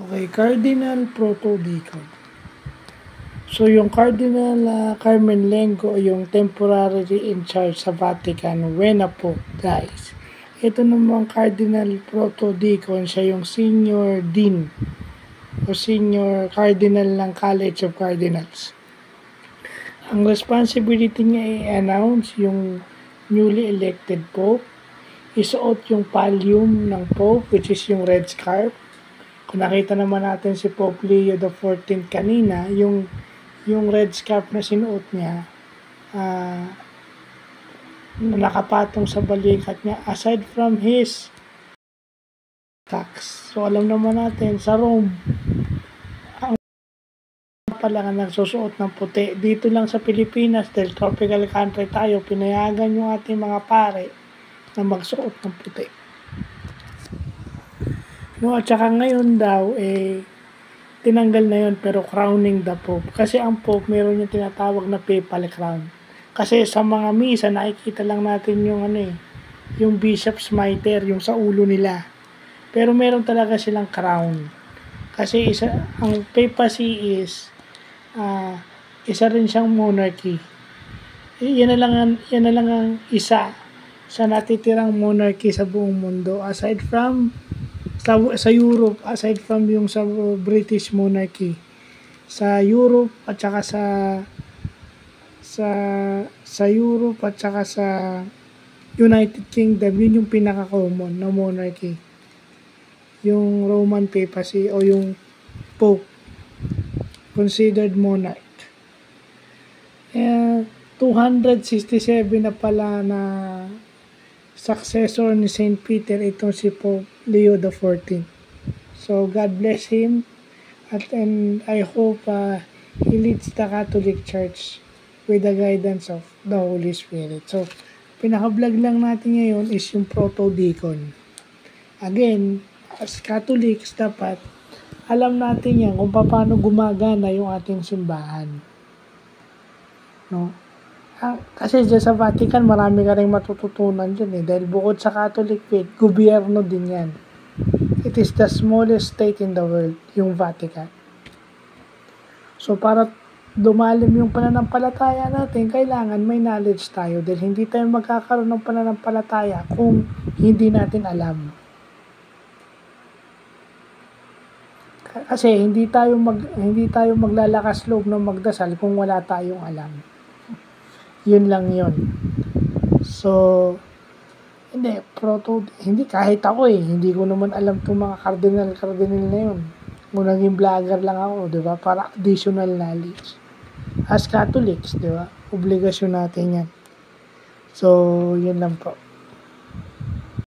Okay, Cardinal Proto-Deacon. So, yung Cardinal Carmen Lengo, yung temporarily in charge sa Vatican when a Pope dies. Ito namang Cardinal Proto-Deacon, siya yung Senior Dean o Senior Cardinal ng College of Cardinals. Ang responsibility niya i-announce yung newly elected Pope, isuot yung pallium ng Pope, which is yung red scarf. Kung nakita naman natin si Pope Leo XIV kanina, yung red scarf na sinuot niya, nakapatong sa balikat niya, aside from his tax. So, alam naman natin, sa Rome, ang pala nga nagsusuot ng puti. Dito lang sa Pilipinas, dahil tropical country tayo, pinayagan yung ating mga pare na magsuot ng puti. No, at saka ngayon daw, tinanggal na yun, pero crowning the Pope. Kasi ang Pope, meron yung tinatawag na papal crown. Kasi sa mga misa, nakikita lang natin yung yung bishop's mitre, yung sa ulo nila. Pero meron talaga silang crown. Kasi ang papacy is, isa rin siyang monarchy. Yan na lang ang isa sa natitirang monarchy sa buong mundo. Aside from sa Europe, aside from yung sa British monarchy, sa Europe at saka sa Europe at saka sa United Kingdom, yun yung pinaka-common na monarchy, yung Roman papacy o yung Pope, considered monarch. 267 na pala na successor ni Saint Peter itong si Pope Leo XIV. So, God bless him, and I hope he leads the Catholic Church with the guidance of the Holy Spirit. So, pinaka-vlog lang natin ngayon is yung Proto-Deacon. Again, as Catholics, dapat alam natin yan kung paano gumagana yung ating simbahan. No? Kasi dyan sa Vatican, marami ka rin matututunan dyan dahil bukod sa Catholic faith, gobyerno din yan. It is the smallest state in the world, yung Vatican. So, para lumalim yung pananampalataya natin, kailangan may knowledge tayo dahil hindi tayo magkakaroon ng pananampalataya kung hindi natin alam. Kasi hindi tayo maglalakas loob ng magdasal kung wala tayong alam. Yun lang yun. So, hindi kahit ako hindi ko naman alam itong mga cardinal na yun. Kung naging vlogger lang ako, di ba? Para additional knowledge. As Catholics, di ba? Obligasyon natin yan. So, yun lang po.